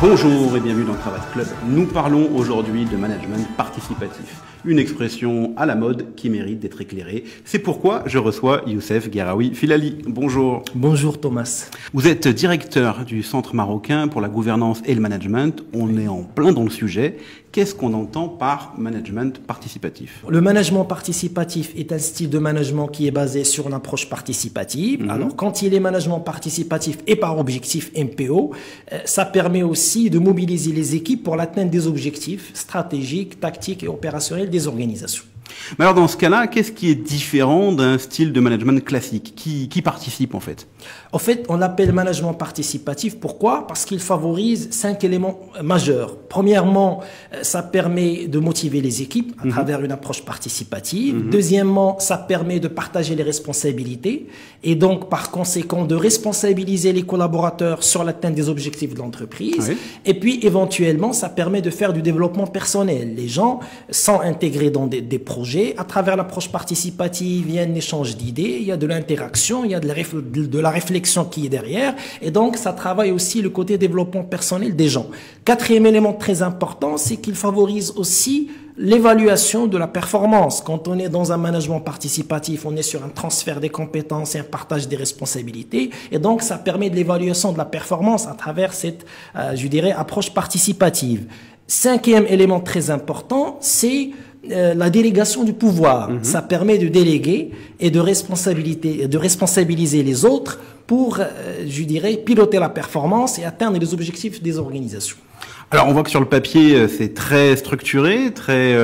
Bonjour et bienvenue dans Cravate Club. Nous parlons aujourd'hui de management participatif, une expression à la mode qui mérite d'être éclairée. C'est pourquoi je reçois Youssef Guerraoui Filali. Bonjour. Bonjour Thomas. Vous êtes directeur du Centre marocain pour la gouvernance et le management. On est en plein dans le sujet. Qu'est-ce qu'on entend par management participatif? Le management participatif est un style de management qui est basé sur une approche participative. Alors, quand il est management participatif et par objectif MPO, ça permet aussi de mobiliser les équipes pour l'atteinte des objectifs stratégiques, tactiques et opérationnels des organisations. Mais alors dans ce cas-là, qu'est-ce qui est différent d'un style de management classique? Qui participe en fait? En fait, on l'appelle management participatif. Pourquoi? Parce qu'il favorise 5 éléments majeurs. Premièrement, ça permet de motiver les équipes à travers une approche participative. Deuxièmement, ça permet de partager les responsabilités et donc par conséquent de responsabiliser les collaborateurs sur l'atteinte des objectifs de l'entreprise. Oui. Et puis éventuellement, ça permet de faire du développement personnel. Les gens sont intégrés dans des projets. À travers l'approche participative, il y a un échange d'idées, il y a de l'interaction, il y a de la réflexion qui est derrière. Et donc, ça travaille aussi le côté développement personnel des gens. Quatrième élément très important, c'est qu'il favorise aussi l'évaluation de la performance. Quand on est dans un management participatif, on est sur un transfert des compétences et un partage des responsabilités. Et donc, ça permet de l'évaluation de la performance à travers cette, je dirais, approche participative. Cinquième élément très important, c'est la délégation du pouvoir. Ça permet de déléguer et de responsabiliser les autres pour, je dirais, piloter la performance et atteindre les objectifs des organisations. Alors on voit que sur le papier, c'est très structuré, très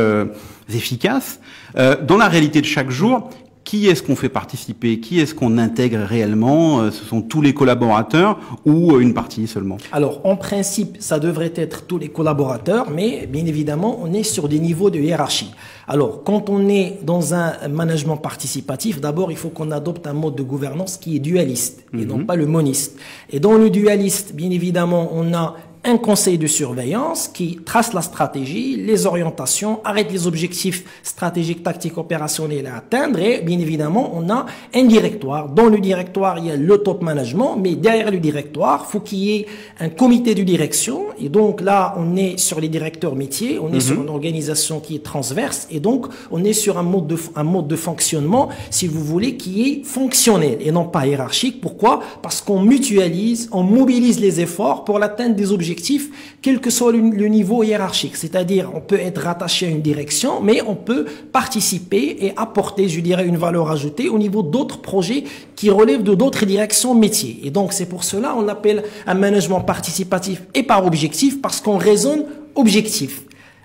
efficace. Dans la réalité de chaque jour, qui est-ce qu'on fait participer? Qui est-ce qu'on intègre réellement? Ce sont tous les collaborateurs ou une partie seulement? Alors, en principe, ça devrait être tous les collaborateurs, mais bien évidemment, on est sur des niveaux de hiérarchie. Alors, quand on est dans un management participatif, d'abord, il faut qu'on adopte un mode de gouvernance qui est dualiste et non pas le moniste. Et dans le dualiste, bien évidemment, on a un conseil de surveillance qui trace la stratégie, les orientations, arrête les objectifs stratégiques, tactiques, opérationnels à atteindre et bien évidemment on a un directoire. Dans le directoire il y a le top management mais derrière le directoire faut qu'il y ait un comité de direction et donc là on est sur les directeurs métiers, on est sur une organisation qui est transverse et donc on est sur un mode de fonctionnement si vous voulez qui est fonctionnel et non pas hiérarchique. Pourquoi? Parce qu'on mutualise, on mobilise les efforts pour l'atteinte des objectifs quel que soit le niveau hiérarchique. C'est-à-dire, on peut être rattaché à une direction, mais on peut participer et apporter, je dirais, une valeur ajoutée au niveau d'autres projets qui relèvent de d'autres directions métiers. Et donc, c'est pour cela on appelle un management participatif et par objectif, parce qu'on raisonne objectif.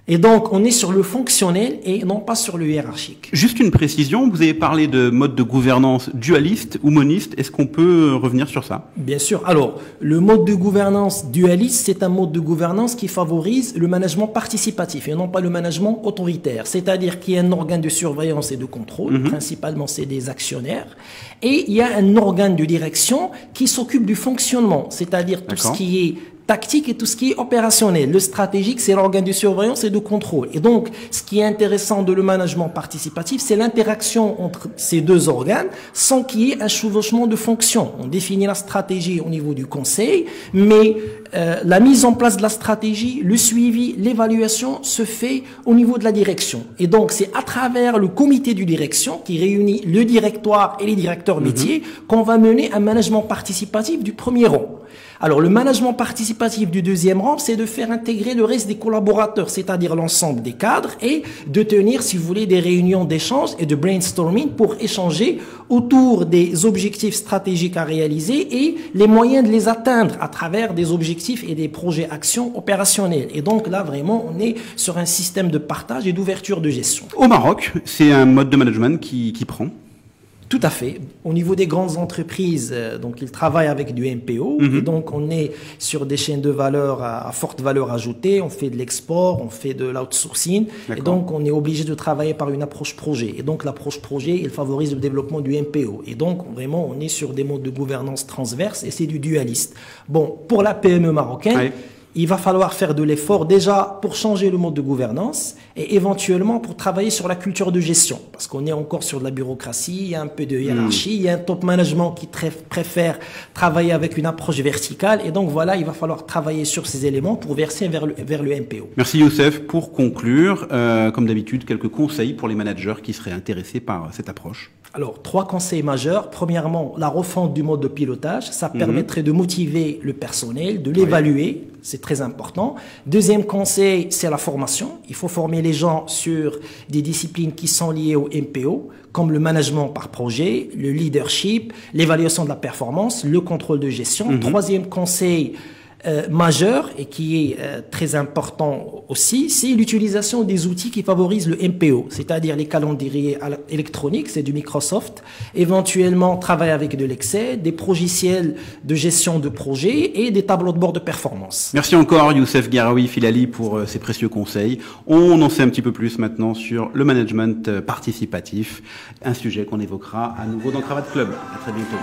Et donc, on est sur le fonctionnel et non pas sur le hiérarchique. Juste une précision, vous avez parlé de mode de gouvernance dualiste ou moniste. Est-ce qu'on peut revenir sur ça? Bien sûr. Alors, le mode de gouvernance dualiste, c'est un mode de gouvernance qui favorise le management participatif et non pas le management autoritaire. C'est-à-dire qu'il y a un organe de surveillance et de contrôle, principalement c'est des actionnaires, et il y a un organe de direction qui s'occupe du fonctionnement, c'est-à-dire tout ce qui est tactique et tout ce qui est opérationnel. Le stratégique, c'est l'organe de surveillance et de contrôle. Et donc, ce qui est intéressant de le management participatif, c'est l'interaction entre ces deux organes sans qu'il y ait un chevauchement de fonctions. On définit la stratégie au niveau du conseil, mais la mise en place de la stratégie, le suivi, l'évaluation se fait au niveau de la direction. Et donc, c'est à travers le comité de direction qui réunit le directoire et les directeurs métiers qu'on va mener un management participatif du premier rang. Alors, le management participatif du deuxième rang, c'est de faire intégrer le reste des collaborateurs, c'est-à-dire l'ensemble des cadres, et de tenir, si vous voulez, des réunions d'échange et de brainstorming pour échanger autour des objectifs stratégiques à réaliser et les moyens de les atteindre à travers des objectifs et des projets actions opérationnels. Et donc là, vraiment, on est sur un système de partage et d'ouverture de gestion. Au Maroc, c'est un mode de management qui prend. Tout à fait. Au niveau des grandes entreprises, donc ils travaillent avec du MPO. Et donc on est sur des chaînes de valeur à forte valeur ajoutée. On fait de l'export, on fait de l'outsourcing. Et donc on est obligé de travailler par une approche projet. Et donc l'approche projet, il favorise le développement du MPO. Et donc vraiment on est sur des modes de gouvernance transverse et c'est du dualiste. Bon, pour la PME marocaine, il va falloir faire de l'effort déjà pour changer le mode de gouvernance et éventuellement pour travailler sur la culture de gestion. Parce qu'on est encore sur de la bureaucratie, il y a un peu de hiérarchie, il y a un top management qui préfère travailler avec une approche verticale. Et donc voilà, il va falloir travailler sur ces éléments pour verser vers le MPO. Merci Youssef. Pour conclure, comme d'habitude, quelques conseils pour les managers qui seraient intéressés par cette approche. Alors, 3 conseils majeurs. Premièrement, la refonte du mode de pilotage. Ça permettrait de motiver le personnel, de l'évaluer. C'est très important. Deuxième conseil, c'est la formation. Il faut former les gens sur des disciplines qui sont liées au MPO, comme le management par projet, le leadership, l'évaluation de la performance, le contrôle de gestion. Troisième conseil majeur et qui est très important aussi, c'est l'utilisation des outils qui favorisent le MPO, c'est-à-dire les calendriers électroniques, c'est du Microsoft, éventuellement travailler avec de l'Excel, des logiciels de gestion de projet et des tableaux de bord de performance. Merci encore Youssef Guerraoui Filali pour ces précieux conseils. On en sait un petit peu plus maintenant sur le management participatif, un sujet qu'on évoquera à nouveau dans Cravate Club. À très bientôt.